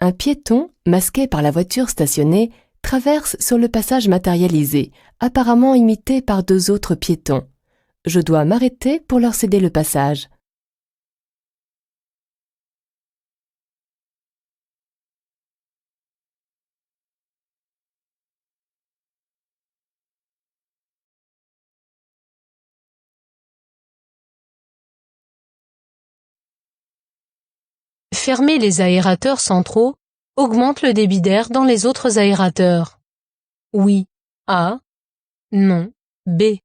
Un piéton, masqué par la voiture stationnée, traverse sur le passage matérialisé, apparemment imité par deux autres piétons. Je dois m'arrêter pour leur céder le passage. Fermer les aérateurs centraux augmente le débit d'air dans les autres aérateurs. Oui. A. Non. B.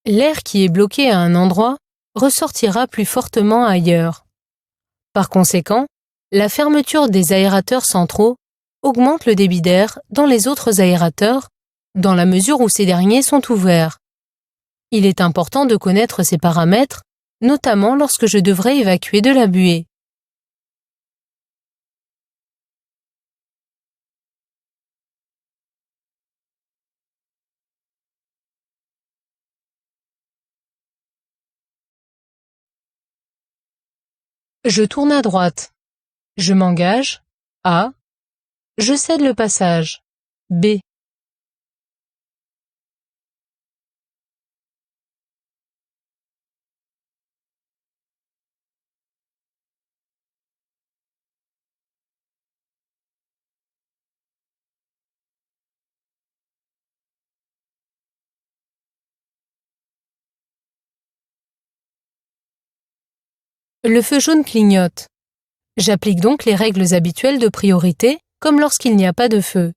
L'air qui est bloqué à un endroit ressortira plus fortement ailleurs. Par conséquent, la fermeture des aérateurs centraux augmente le débit d'air dans les autres aérateurs dans la mesure où ces derniers sont ouverts. Il est important de connaître ces paramètres, notamment lorsque je devrais évacuer de la buée. Je tourne à droite. Je m'engage. A. Je cède le passage. B. Le feu jaune clignote. J'applique donc les règles habituelles de priorité, comme lorsqu'il n'y a pas de feu.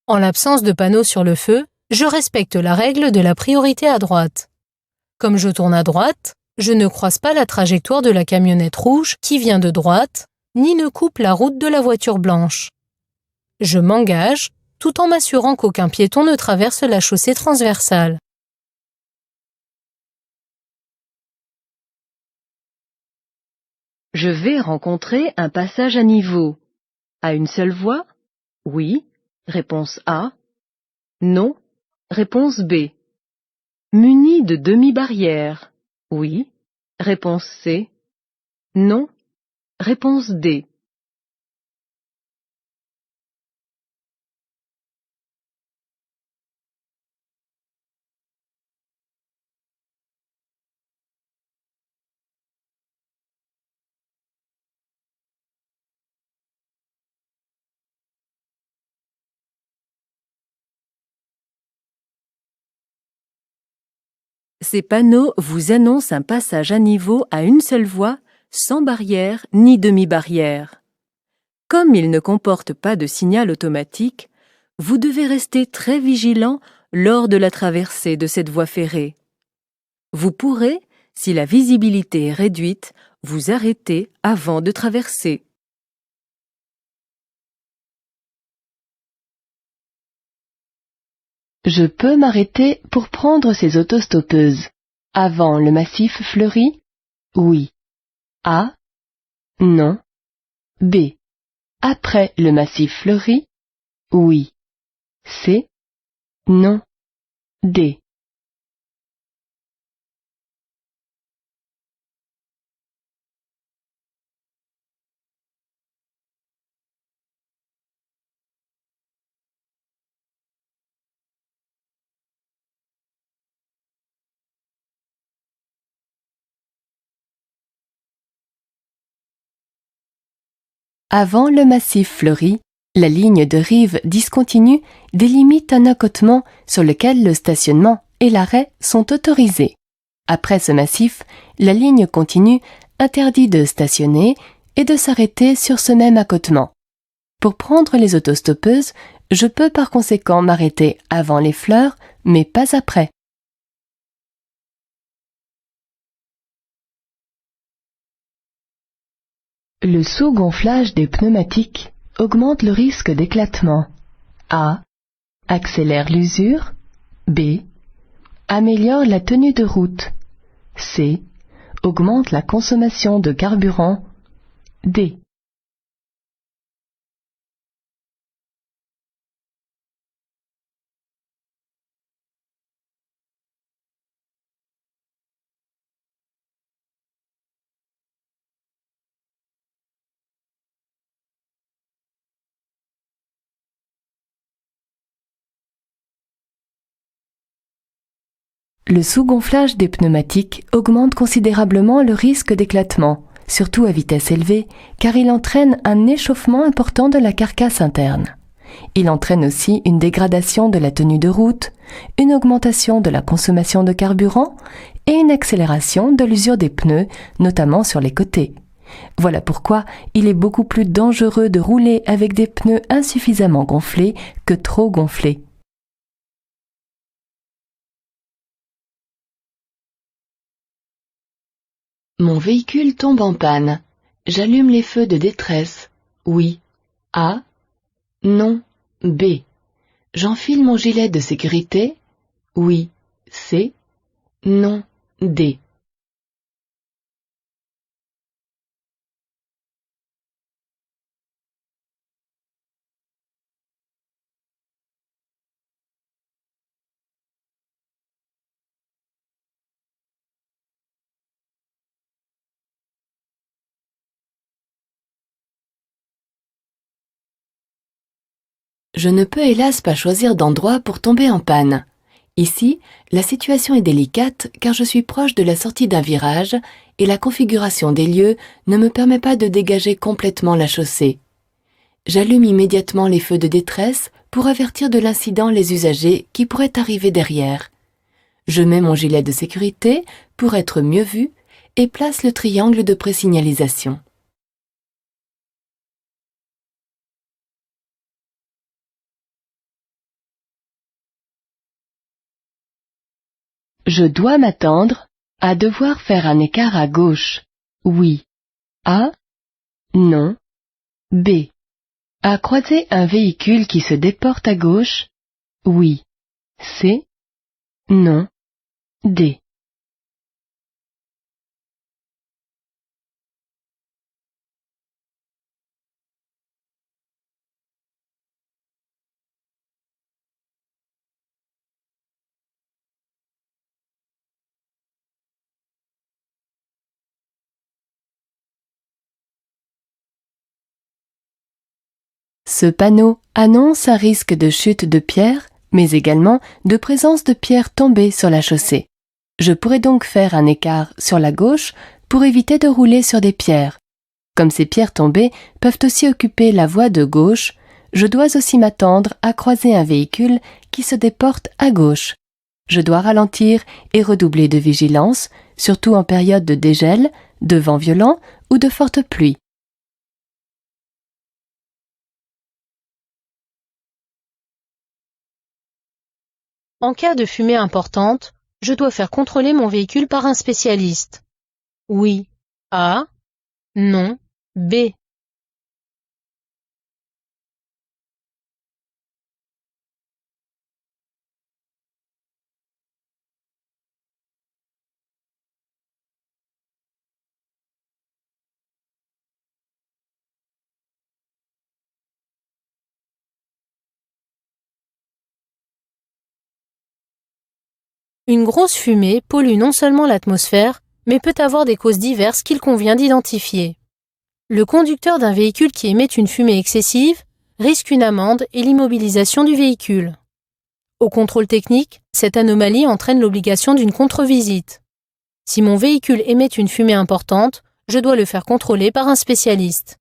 En l'absence de panneau sur le feu, je respecte la règle de la priorité à droite. Comme je tourne à droite, je ne croise pas la trajectoire de la camionnette rouge qui vient de droite, ni ne coupe la route de la voiture blanche. Je m'engage, tout en m'assurant qu'aucun piéton ne traverse la chaussée transversale. Je vais rencontrer un passage à niveau. À une seule voie? Oui. Réponse A. Non. Réponse B. Muni de demi-barrière? Oui. Réponse C. Non. Réponse D. Ces panneaux vous annoncent un passage à niveau à une seule voie, sans barrière ni demi-barrière. Comme ils ne comportent pas de signal automatique, vous devez rester très vigilant lors de la traversée de cette voie ferrée. Vous pourrez, si la visibilité est réduite, vous arrêter avant de traverser. Je peux m'arrêter pour prendre ces autostoppeuses. Avant le massif fleuri? Oui. A. Non. B. Après le massif fleuri? Oui. C. Non. D. Avant le massif fleuri, la ligne de rive discontinue délimite un accotement sur lequel le stationnement et l'arrêt sont autorisés. Après ce massif, la ligne continue interdit de stationner et de s'arrêter sur ce même accotement. Pour prendre les autostoppeuses, je peux par conséquent m'arrêter avant les fleurs, mais pas après. Le sous-gonflage des pneumatiques augmente le risque d'éclatement. A. Accélère l'usure. B. améliore la tenue de route. C. Augmente la consommation de carburant. D. Le sous-gonflage des pneumatiques augmente considérablement le risque d'éclatement, surtout à vitesse élevée, car il entraîne un échauffement important de la carcasse interne. Il entraîne aussi une dégradation de la tenue de route, une augmentation de la consommation de carburant et une accélération de l'usure des pneus, notamment sur les côtés. Voilà pourquoi il est beaucoup plus dangereux de rouler avec des pneus insuffisamment gonflés que trop gonflés. Mon véhicule tombe en panne. J'allume les feux de détresse. Oui. A. Non. B. J'enfile mon gilet de sécurité. Oui. C. Non. D. Je ne peux hélas pas choisir d'endroit pour tomber en panne. Ici, la situation est délicate car je suis proche de la sortie d'un virage et la configuration des lieux ne me permet pas de dégager complètement la chaussée. J'allume immédiatement les feux de détresse pour avertir de l'incident les usagers qui pourraient arriver derrière. Je mets mon gilet de sécurité pour être mieux vu et place le triangle de présignalisation. Je dois m'attendre à devoir faire un écart à gauche. Oui. A. Non. B. À croiser un véhicule qui se déporte à gauche. Oui. C. Non. D. Ce panneau annonce un risque de chute de pierres, mais également de présence de pierres tombées sur la chaussée. Je pourrais donc faire un écart sur la gauche pour éviter de rouler sur des pierres. Comme ces pierres tombées peuvent aussi occuper la voie de gauche, je dois aussi m'attendre à croiser un véhicule qui se déporte à gauche. Je dois ralentir et redoubler de vigilance, surtout en période de dégel, de vent violent ou de forte pluie. En cas de fumée importante, je dois faire contrôler mon véhicule par un spécialiste. Oui. A. Non. B. Une grosse fumée pollue non seulement l'atmosphère, mais peut avoir des causes diverses qu'il convient d'identifier. Le conducteur d'un véhicule qui émet une fumée excessive risque une amende et l'immobilisation du véhicule. Au contrôle technique, cette anomalie entraîne l'obligation d'une contre-visite. Si mon véhicule émet une fumée importante, je dois le faire contrôler par un spécialiste.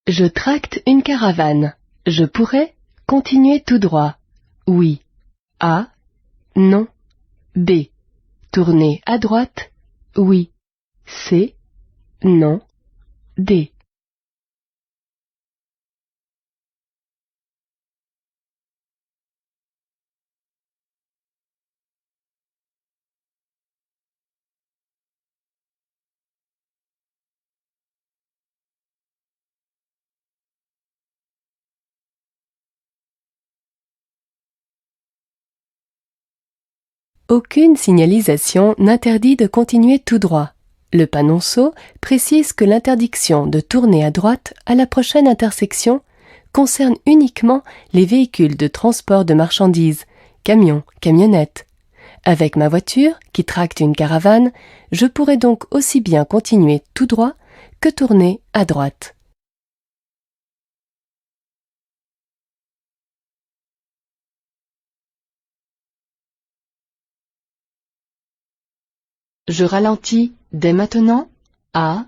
Je tracte une caravane. Je pourrais continuer tout droit. Oui. A. Non. B. Tourner à droite. Oui. C. Non. D. Aucune signalisation n'interdit de continuer tout droit. Le panonceau précise que l'interdiction de tourner à droite à la prochaine intersection concerne uniquement les véhicules de transport de marchandises, camions, camionnettes. Avec ma voiture, qui tracte une caravane, je pourrais donc aussi bien continuer tout droit que tourner à droite. Je ralentis dès maintenant A,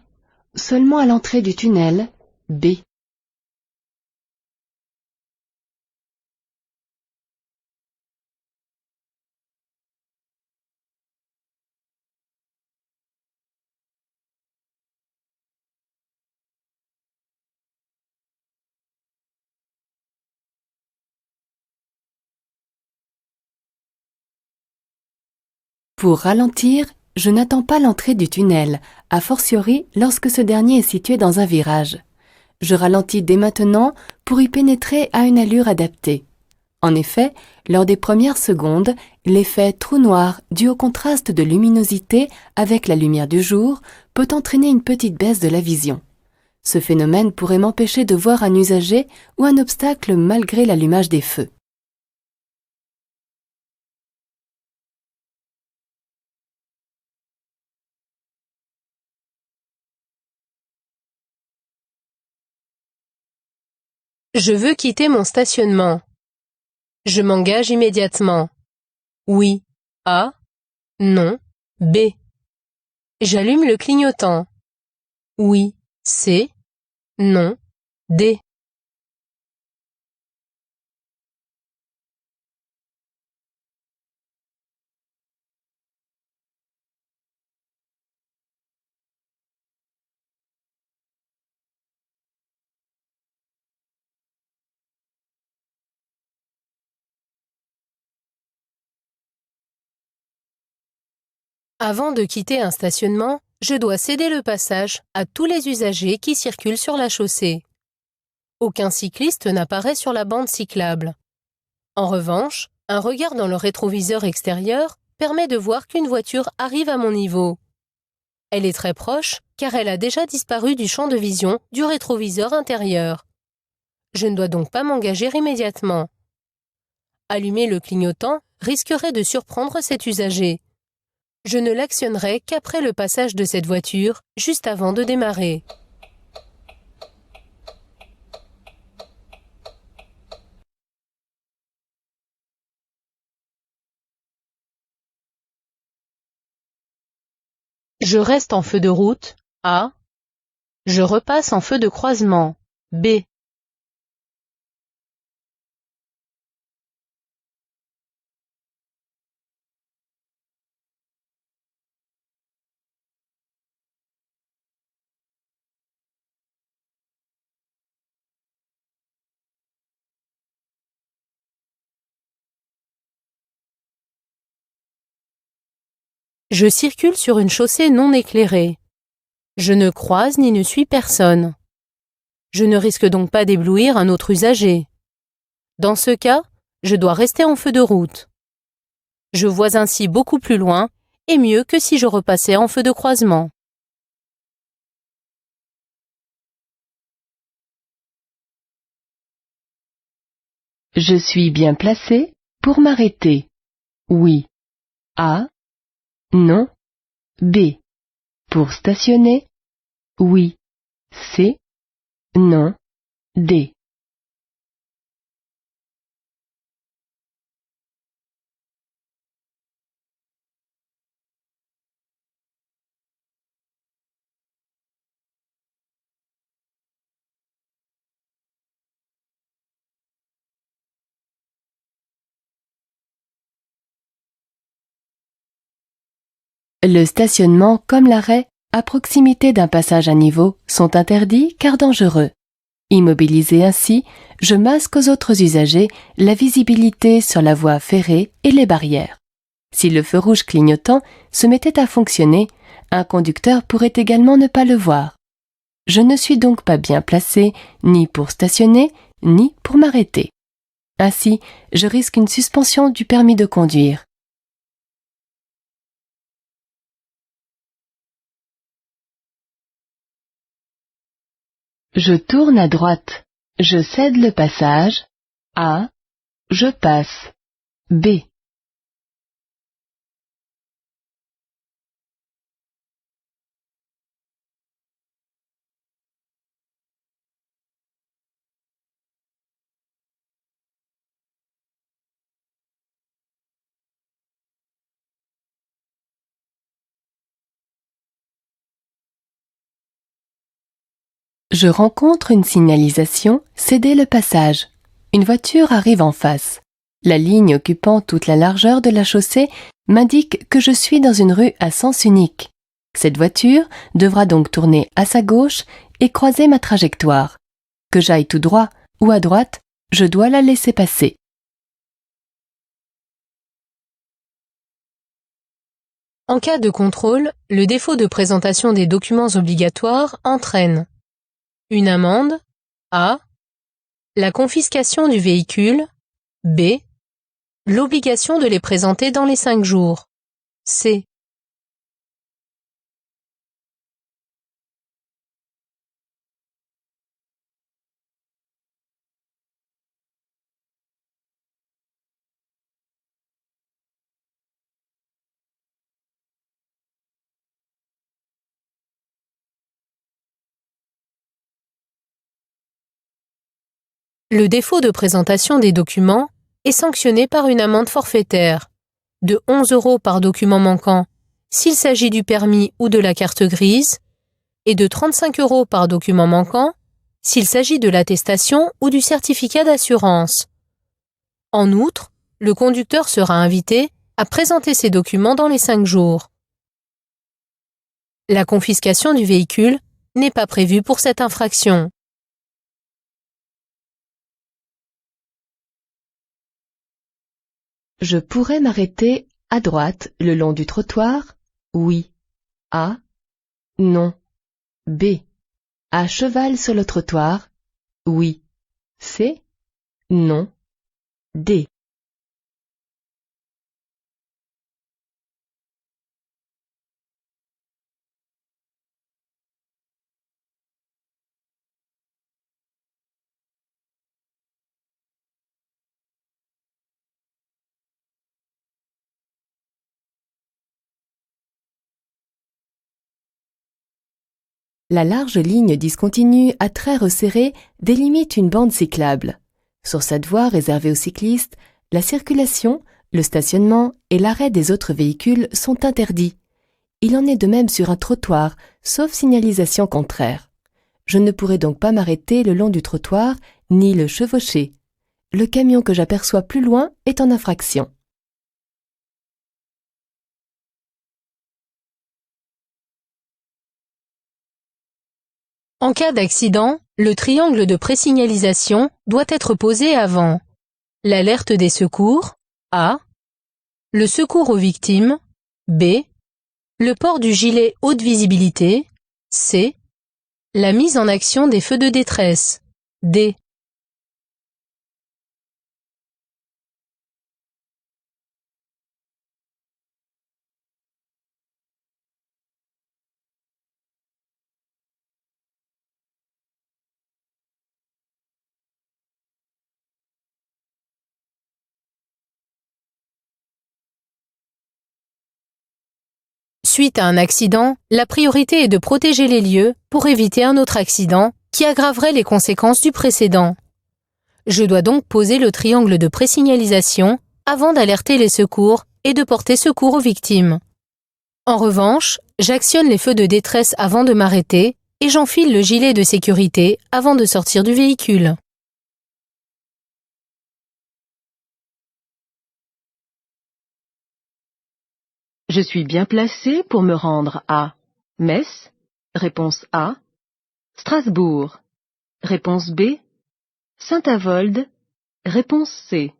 seulement à l'entrée du tunnel B. Pour ralentir, je n'attends pas l'entrée du tunnel, a fortiori lorsque ce dernier est situé dans un virage. Je ralentis dès maintenant pour y pénétrer à une allure adaptée. En effet, lors des premières secondes, l'effet trou noir dû au contraste de luminosité avec la lumière du jour peut entraîner une petite baisse de la vision. Ce phénomène pourrait m'empêcher de voir un usager ou un obstacle malgré l'allumage des feux. Je veux quitter mon stationnement. Je m'engage immédiatement. Oui. A. Non. B. J'allume le clignotant. Oui. C. Non. D. Avant de quitter un stationnement, je dois céder le passage à tous les usagers qui circulent sur la chaussée. Aucun cycliste n'apparaît sur la bande cyclable. En revanche, un regard dans le rétroviseur extérieur permet de voir qu'une voiture arrive à mon niveau. Elle est très proche car elle a déjà disparu du champ de vision du rétroviseur intérieur. Je ne dois donc pas m'engager immédiatement. Allumer le clignotant risquerait de surprendre cet usager. Je ne l'actionnerai qu'après le passage de cette voiture, juste avant de démarrer. Je reste en feu de route, A. Je repasse en feu de croisement, B. Je circule sur une chaussée non éclairée. Je ne croise ni ne suis personne. Je ne risque donc pas d'éblouir un autre usager. Dans ce cas, je dois rester en feu de route. Je vois ainsi beaucoup plus loin et mieux que si je repassais en feu de croisement. Je suis bien placé pour m'arrêter. Oui. A. Non. B. Pour stationner. Oui. C. Non. D. Le stationnement comme l'arrêt à proximité d'un passage à niveau sont interdits car dangereux. Immobilisé ainsi, je masque aux autres usagers la visibilité sur la voie ferrée et les barrières. Si le feu rouge clignotant se mettait à fonctionner, un conducteur pourrait également ne pas le voir. Je ne suis donc pas bien placé ni pour stationner, ni pour m'arrêter. Ainsi, je risque une suspension du permis de conduire. Je tourne à droite. Je cède le passage. A. Je passe. B. Je rencontre une signalisation « Cédez le passage ». Une voiture arrive en face. La ligne occupant toute la largeur de la chaussée m'indique que je suis dans une rue à sens unique. Cette voiture devra donc tourner à sa gauche et croiser ma trajectoire. Que j'aille tout droit ou à droite, je dois la laisser passer. En cas de contrôle, le défaut de présentation des documents obligatoires entraîne une amende, A, la confiscation du véhicule, B, l'obligation de les présenter dans les 5 jours, C. Le défaut de présentation des documents est sanctionné par une amende forfaitaire de 11 € par document manquant s'il s'agit du permis ou de la carte grise et de 35 € par document manquant s'il s'agit de l'attestation ou du certificat d'assurance. En outre, le conducteur sera invité à présenter ses documents dans les 5 jours. La confiscation du véhicule n'est pas prévue pour cette infraction. Je pourrais m'arrêter à droite le long du trottoir? Oui. A. Non. B. À cheval sur le trottoir? Oui. C. Non. D. La large ligne discontinue à traits resserrés délimite une bande cyclable. Sur cette voie réservée aux cyclistes, la circulation, le stationnement et l'arrêt des autres véhicules sont interdits. Il en est de même sur un trottoir, sauf signalisation contraire. Je ne pourrai donc pas m'arrêter le long du trottoir, ni le chevaucher. Le camion que j'aperçois plus loin est en infraction. En cas d'accident, le triangle de présignalisation doit être posé avant l'alerte des secours, A, le secours aux victimes, B, le port du gilet haute visibilité, C, la mise en action des feux de détresse, D. Suite à un accident, la priorité est de protéger les lieux pour éviter un autre accident qui aggraverait les conséquences du précédent. Je dois donc poser le triangle de présignalisation avant d'alerter les secours et de porter secours aux victimes. En revanche, j'actionne les feux de détresse avant de m'arrêter et j'enfile le gilet de sécurité avant de sortir du véhicule. Je suis bien placé pour me rendre à Metz, réponse A, Strasbourg, réponse B, Saint-Avold, réponse C.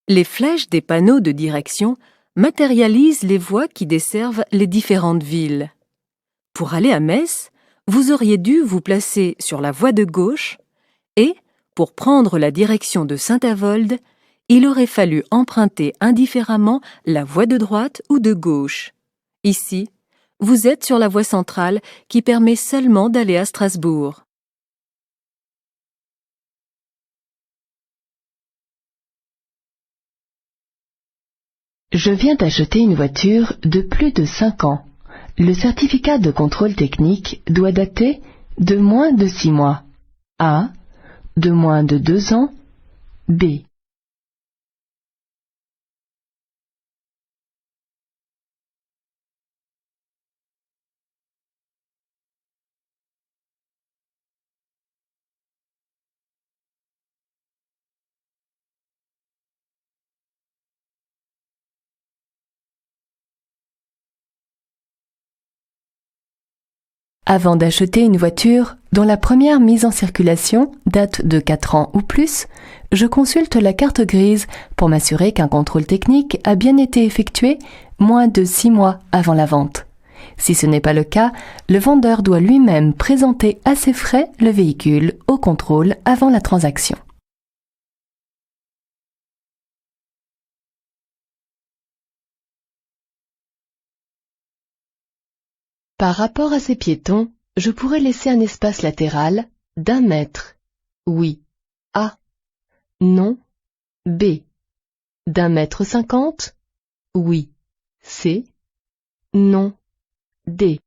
Les flèches des panneaux de direction matérialisent les voies qui desservent les différentes villes. Pour aller à Metz, vous auriez dû vous placer sur la voie de gauche et, pour prendre la direction de Saint-Avold, il aurait fallu emprunter indifféremment la voie de droite ou de gauche. Ici, vous êtes sur la voie centrale qui permet seulement d'aller à Strasbourg. Je viens d'acheter une voiture de plus de 5 ans. Le certificat de contrôle technique doit dater de moins de 6 mois. A. De moins de 2 ans. B. Avant d'acheter une voiture dont la première mise en circulation date de 4 ans ou plus, je consulte la carte grise pour m'assurer qu'un contrôle technique a bien été effectué moins de 6 mois avant la vente. Si ce n'est pas le cas, le vendeur doit lui-même présenter à ses frais le véhicule au contrôle avant la transaction. Par rapport à ces piétons, je pourrais laisser un espace latéral d'1 mètre. Oui. A. Non. B. d'1,50 m. Oui. C. Non. D.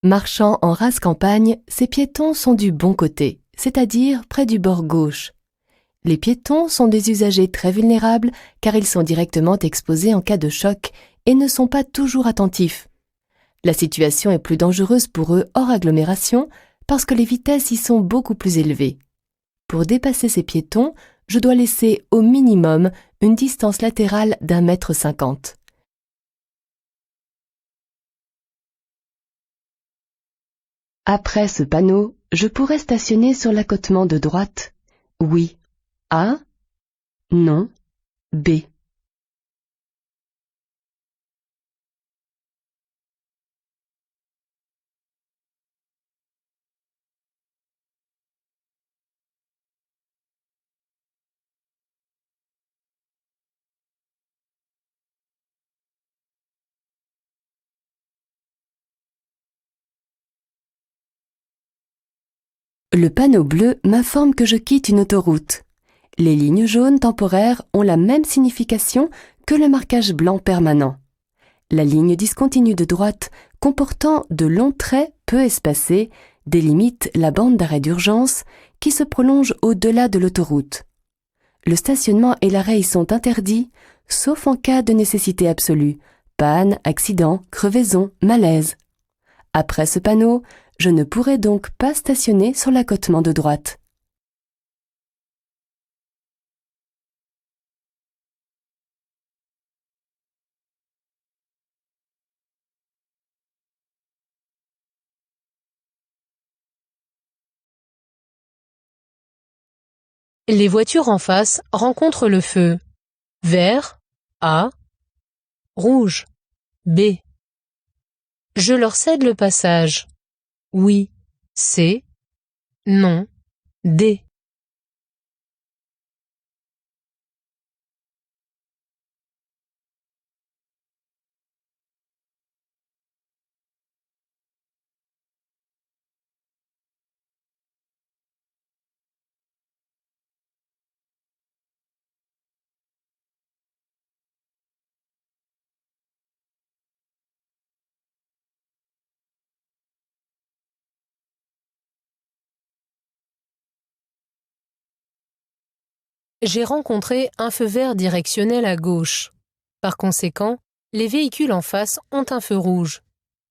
Marchant en rase campagne, ces piétons sont du bon côté, c'est-à-dire près du bord gauche. Les piétons sont des usagers très vulnérables car ils sont directement exposés en cas de choc et ne sont pas toujours attentifs. La situation est plus dangereuse pour eux hors agglomération parce que les vitesses y sont beaucoup plus élevées. Pour dépasser ces piétons, je dois laisser au minimum une distance latérale d'1,50 m. Après ce panneau, je pourrais stationner sur l'accotement de droite. Oui. A. Non. B. Le panneau bleu m'informe que je quitte une autoroute. Les lignes jaunes temporaires ont la même signification que le marquage blanc permanent. La ligne discontinue de droite, comportant de longs traits peu espacés, délimite la bande d'arrêt d'urgence qui se prolonge au-delà de l'autoroute. Le stationnement et l'arrêt y sont interdits, sauf en cas de nécessité absolue, panne, accident, crevaison, malaise. Après ce panneau, je ne pourrai donc pas stationner sur l'accotement de droite. Les voitures en face rencontrent le feu. Vert, A. Rouge, B. Je leur cède le passage. Oui, C. Non, D. J'ai rencontré un feu vert directionnel à gauche. Par conséquent, les véhicules en face ont un feu rouge.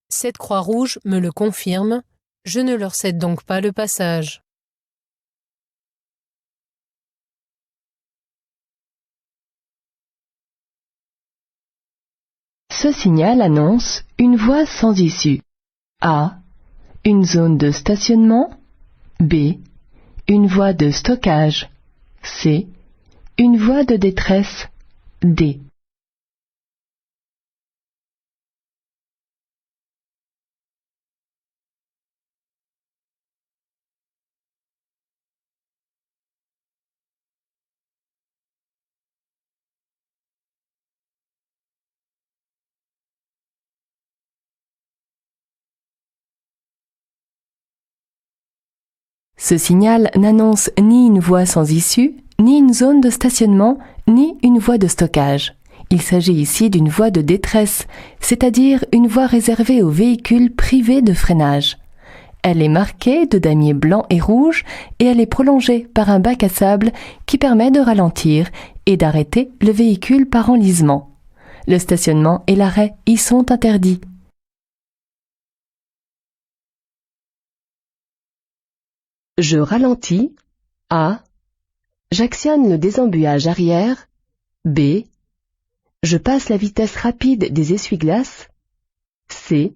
Cette croix rouge me le confirme. Je ne leur cède donc pas le passage. Ce signal annonce une voie sans issue. A. Une zone de stationnement. B. Une voie de stockage. C. Une voie de détresse. D. Ce signal n'annonce ni une voie sans issue, ni une zone de stationnement, ni une voie de stockage. Il s'agit ici d'une voie de détresse, c'est-à-dire une voie réservée aux véhicules privés de freinage. Elle est marquée de damiers blancs et rouges et elle est prolongée par un bac à sable qui permet de ralentir et d'arrêter le véhicule par enlisement. Le stationnement et l'arrêt y sont interdits. Je ralentis. A. J'actionne le désembuage arrière. B. Je passe la vitesse rapide des essuie-glaces. C.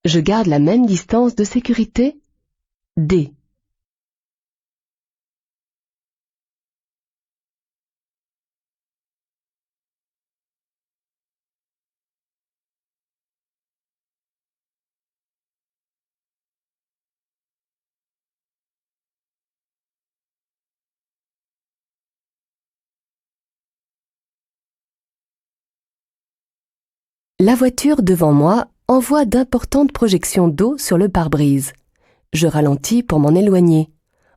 Je garde la même distance de sécurité. D. La voiture devant moi envoie d'importantes projections d'eau sur le pare-brise. Je ralentis pour m'en éloigner.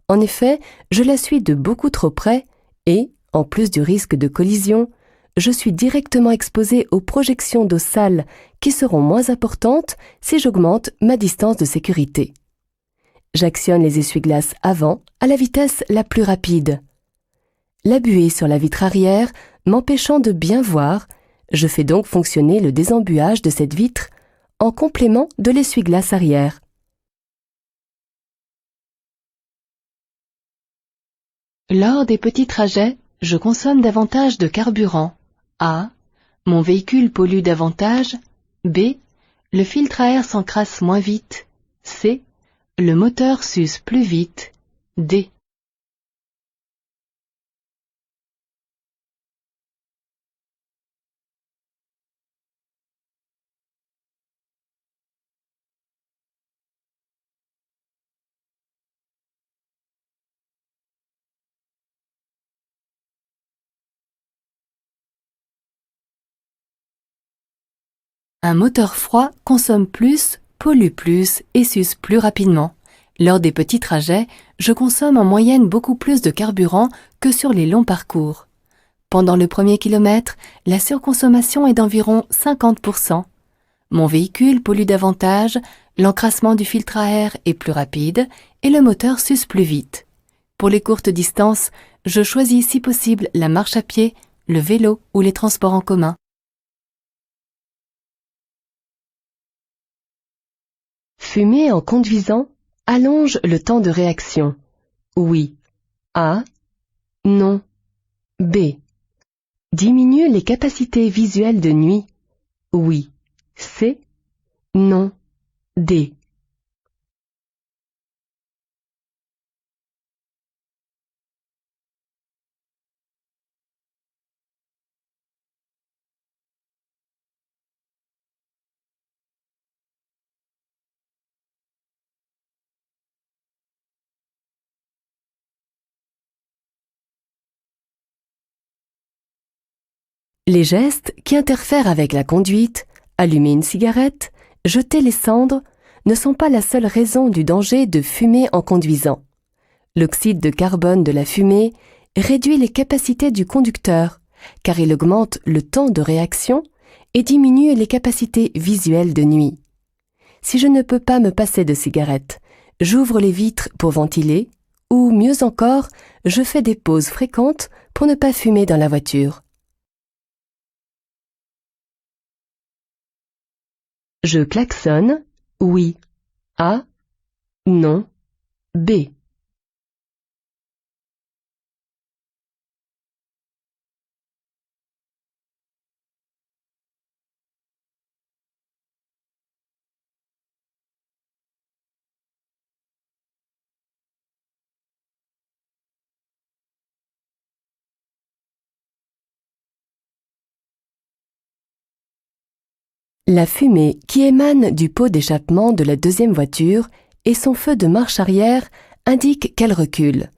En effet, je la suis de beaucoup trop près et, en plus du risque de collision, je suis directement exposé aux projections d'eau sale qui seront moins importantes si j'augmente ma distance de sécurité. J'actionne les essuie-glaces avant à la vitesse la plus rapide. La buée sur la vitre arrière m'empêchant de bien voir, je fais donc fonctionner le désembuage de cette vitre en complément de l'essuie-glace arrière. Lors des petits trajets, je consomme davantage de carburant. A. Mon véhicule pollue davantage. B. Le filtre à air s'encrasse moins vite. C. Le moteur s'use plus vite. D. Un moteur froid consomme plus, pollue plus et s'use plus rapidement. Lors des petits trajets, je consomme en moyenne beaucoup plus de carburant que sur les longs parcours. Pendant le premier kilomètre, la surconsommation est d'environ 50%. Mon véhicule pollue davantage, l'encrassement du filtre à air est plus rapide et le moteur s'use plus vite. Pour les courtes distances, je choisis si possible la marche à pied, le vélo ou les transports en commun. Fumer en conduisant allonge le temps de réaction. Oui. A. Non. B. Diminue les capacités visuelles de nuit. Oui. C. Non. D. Les gestes qui interfèrent avec la conduite, allumer une cigarette, jeter les cendres, ne sont pas la seule raison du danger de fumer en conduisant. L'oxyde de carbone de la fumée réduit les capacités du conducteur, car il augmente le temps de réaction et diminue les capacités visuelles de nuit. Si je ne peux pas me passer de cigarette, j'ouvre les vitres pour ventiler, ou mieux encore, je fais des pauses fréquentes pour ne pas fumer dans la voiture. Je klaxonne. Oui. A. Non. B. La fumée qui émane du pot d'échappement de la deuxième voiture et son feu de marche arrière indiquent qu'elle recule.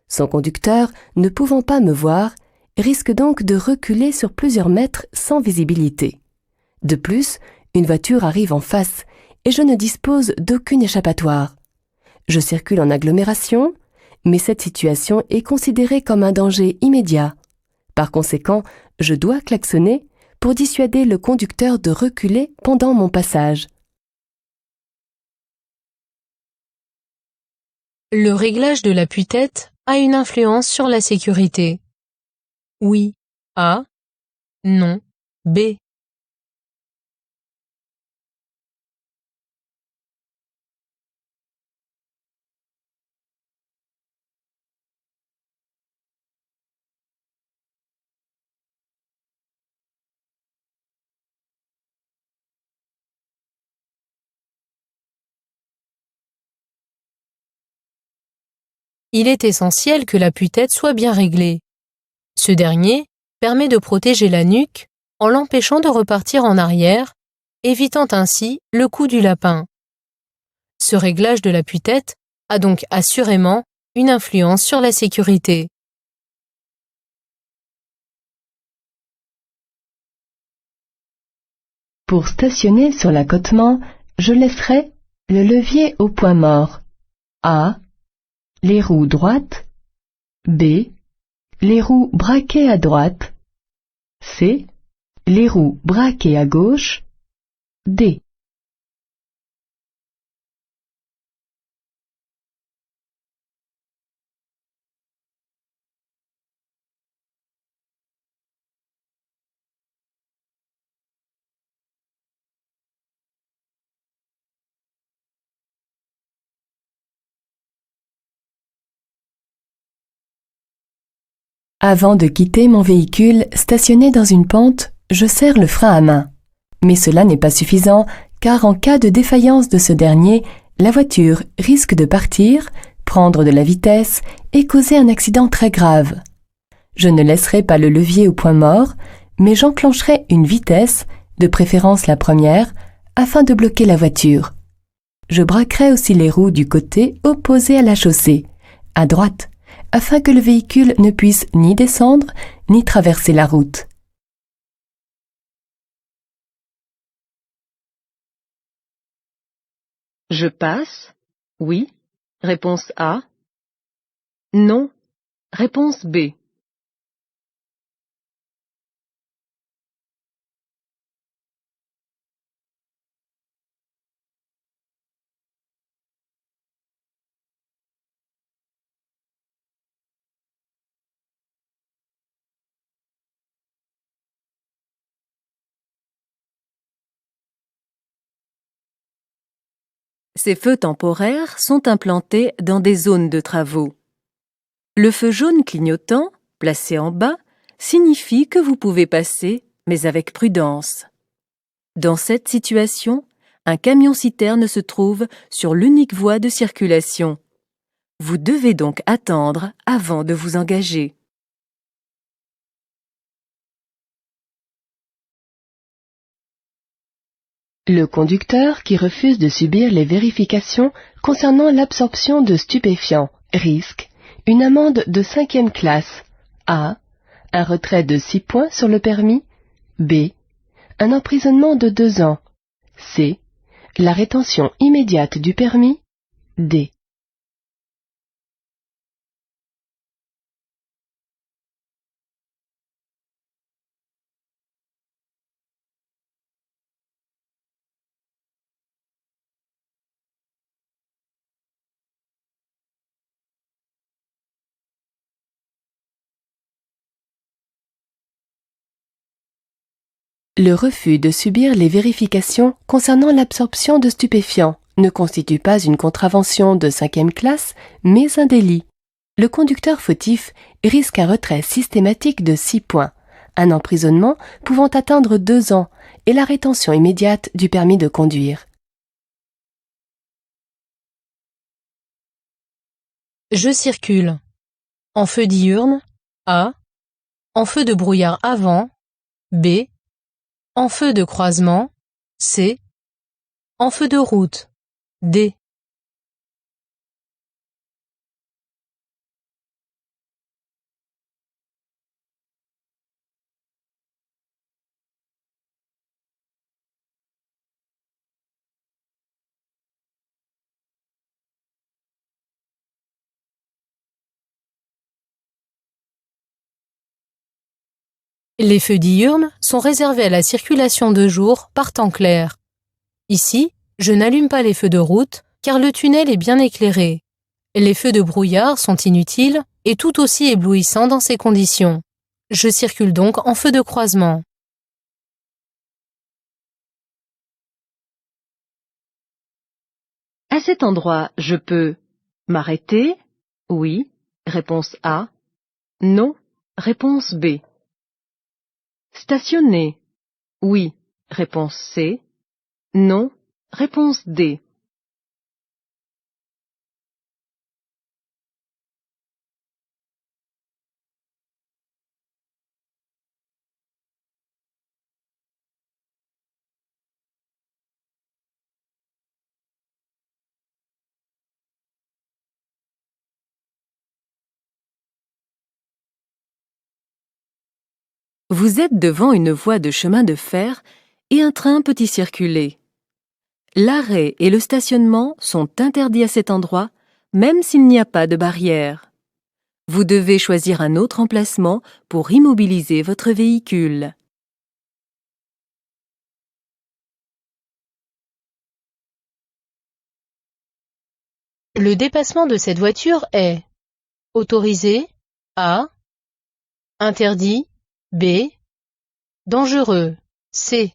Son conducteur, ne pouvant pas me voir, risque donc de reculer sur plusieurs mètres sans visibilité. De plus, une voiture arrive en face et je ne dispose d'aucune échappatoire. Je circule en agglomération, mais cette situation est considérée comme un danger immédiat. Par conséquent, je dois klaxonner pour dissuader le conducteur de reculer pendant mon passage. Le réglage de l'appui-tête a une influence sur la sécurité. Oui. A. Non. B. Il est essentiel que l'appui-tête soit bien réglé. Ce dernier permet de protéger la nuque en l'empêchant de repartir en arrière, évitant ainsi le coup du lapin. Ce réglage de l'appui-tête a donc assurément une influence sur la sécurité. Pour stationner sur l'accotement, je laisserai le levier au point mort. A. Les roues droites. B. Les roues braquées à droite. C. Les roues braquées à gauche. D. Avant de quitter mon véhicule stationné dans une pente, je serre le frein à main. Mais cela n'est pas suffisant, car en cas de défaillance de ce dernier, la voiture risque de partir, prendre de la vitesse et causer un accident très grave. Je ne laisserai pas le levier au point mort, mais j'enclencherai une vitesse, de préférence la première, afin de bloquer la voiture. Je braquerai aussi les roues du côté opposé à la chaussée, à droite, afin que le véhicule ne puisse ni descendre ni traverser la route. Je passe. Oui. Réponse A. Non. Réponse B. Ces feux temporaires sont implantés dans des zones de travaux. Le feu jaune clignotant, placé en bas, signifie que vous pouvez passer, mais avec prudence. Dans cette situation, un camion-citerne se trouve sur l'unique voie de circulation. Vous devez donc attendre avant de vous engager. Le conducteur qui refuse de subir les vérifications concernant l'absorption de stupéfiants risque une amende de 5e classe. A. Un retrait de 6 points sur le permis. B. Un emprisonnement de 2 ans. C. La rétention immédiate du permis. D. Le refus de subir les vérifications concernant l'absorption de stupéfiants ne constitue pas une contravention de 5e classe, mais un délit. Le conducteur fautif risque un retrait systématique de 6 points, un emprisonnement pouvant atteindre 2 ans et la rétention immédiate du permis de conduire. Je circule. En feu diurne, A. En feu de brouillard avant, B. En feu de croisement, C. En feu de route, D. Les feux diurnes sont réservés à la circulation de jour par temps clair. Ici, je n'allume pas les feux de route car le tunnel est bien éclairé. Les feux de brouillard sont inutiles et tout aussi éblouissants dans ces conditions. Je circule donc en feu de croisement. À cet endroit, je peux m'arrêter? Oui. Réponse A. Non. Réponse B. Stationner? Oui. Réponse C. Non. Réponse D. Vous êtes devant une voie de chemin de fer et un train peut y circuler. L'arrêt et le stationnement sont interdits à cet endroit, même s'il n'y a pas de barrière. Vous devez choisir un autre emplacement pour immobiliser votre véhicule. Le dépassement de cette voiture est autorisé, A. Interdit, B. Dangereux, C.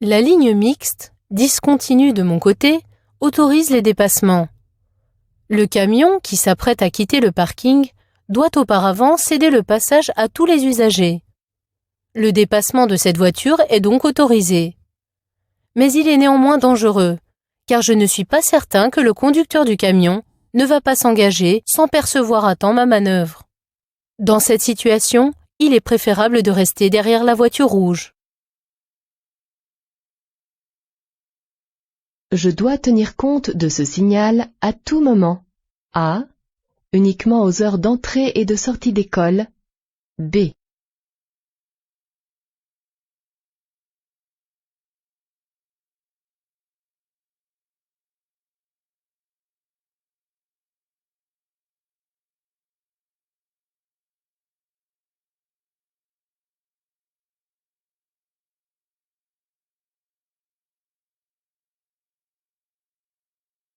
La ligne mixte, discontinue de mon côté, autorise les dépassements. Le camion qui s'apprête à quitter le parking doit auparavant céder le passage à tous les usagers. Le dépassement de cette voiture est donc autorisé. Mais il est néanmoins dangereux, car je ne suis pas certain que le conducteur du camion ne va pas s'engager sans percevoir à temps ma manœuvre. Dans cette situation, il est préférable de rester derrière la voiture rouge. Je dois tenir compte de ce signal à tout moment. A. Uniquement aux heures d'entrée et de sortie d'école. B.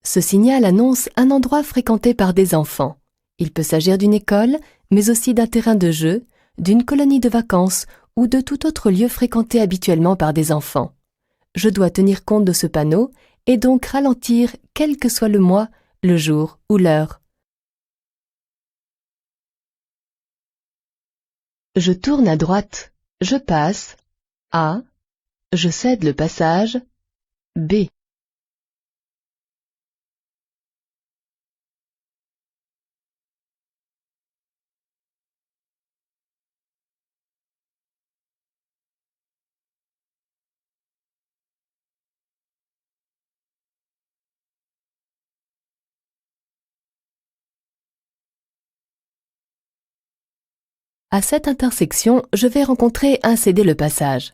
Ce signal annonce un endroit fréquenté par des enfants. Il peut s'agir d'une école, mais aussi d'un terrain de jeu, d'une colonie de vacances ou de tout autre lieu fréquenté habituellement par des enfants. Je dois tenir compte de ce panneau et donc ralentir quel que soit le mois, le jour ou l'heure. Je tourne à droite. Je passe. A. Je cède le passage. B. À cette intersection, je vais rencontrer un céder le passage.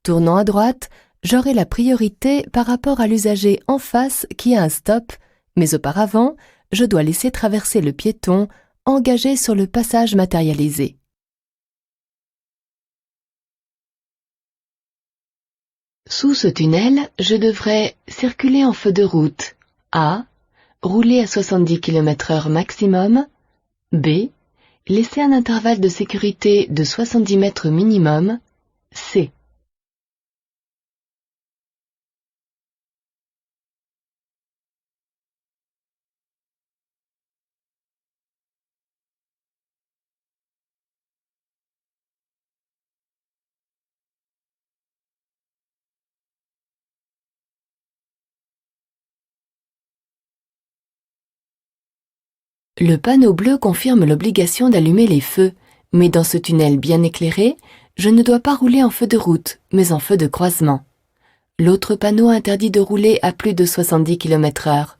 Tournant à droite, j'aurai la priorité par rapport à l'usager en face qui a un stop, mais auparavant, je dois laisser traverser le piéton engagé sur le passage matérialisé. Sous ce tunnel, je devrais circuler en feu de route. A. Rouler à 70 km/h maximum. B. Laisser un intervalle de sécurité de 70 mètres minimum. C. Le panneau bleu confirme l'obligation d'allumer les feux, mais dans ce tunnel bien éclairé, je ne dois pas rouler en feu de route, mais en feu de croisement. L'autre panneau interdit de rouler à plus de 70 km/h.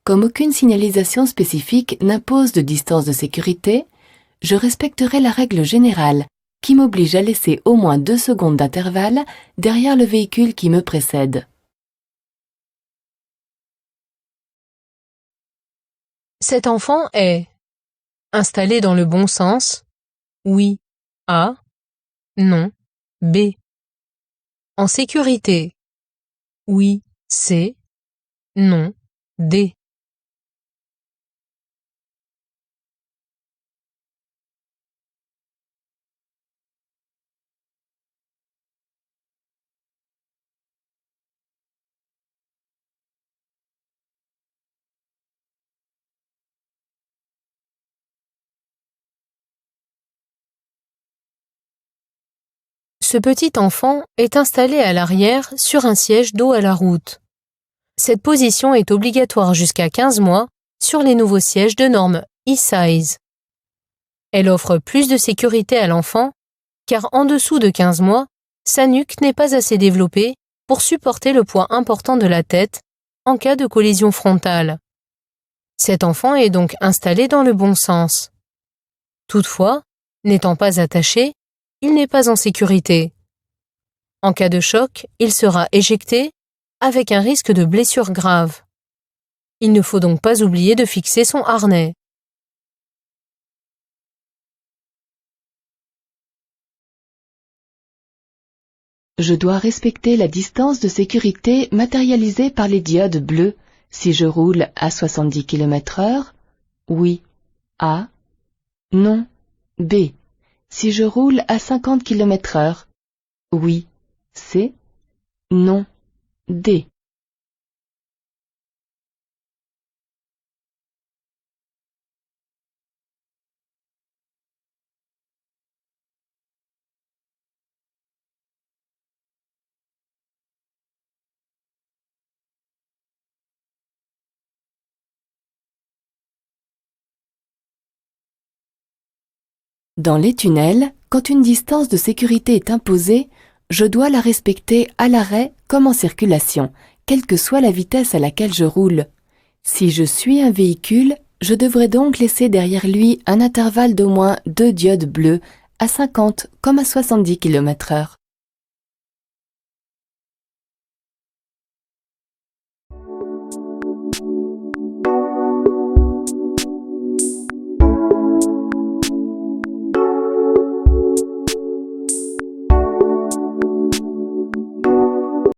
Comme aucune signalisation spécifique n'impose de distance de sécurité, je respecterai la règle générale qui m'oblige à laisser au moins 2 secondes d'intervalle derrière le véhicule qui me précède. Cet enfant est installé dans le bon sens. Oui. A. Non. B. En sécurité. Oui. C. Non. D. Ce petit enfant est installé à l'arrière sur un siège dos à la route. Cette position est obligatoire jusqu'à 15 mois sur les nouveaux sièges de norme e-size. Elle offre plus de sécurité à l'enfant car en dessous de 15 mois, sa nuque n'est pas assez développée pour supporter le poids important de la tête en cas de collision frontale. Cet enfant est donc installé dans le bon sens. Toutefois, n'étant pas attaché, il n'est pas en sécurité. En cas de choc, il sera éjecté avec un risque de blessure grave. Il ne faut donc pas oublier de fixer son harnais. Je dois respecter la distance de sécurité matérialisée par les diodes bleues si je roule à 70 km/h. Oui. A. Non. B. Si je roule à 50 km/h. Oui. C. Non. D. Dans les tunnels, quand une distance de sécurité est imposée, je dois la respecter à l'arrêt comme en circulation, quelle que soit la vitesse à laquelle je roule. Si je suis un véhicule, je devrais donc laisser derrière lui un intervalle d'au moins 2 diodes bleues à 50 comme à 70 km/h.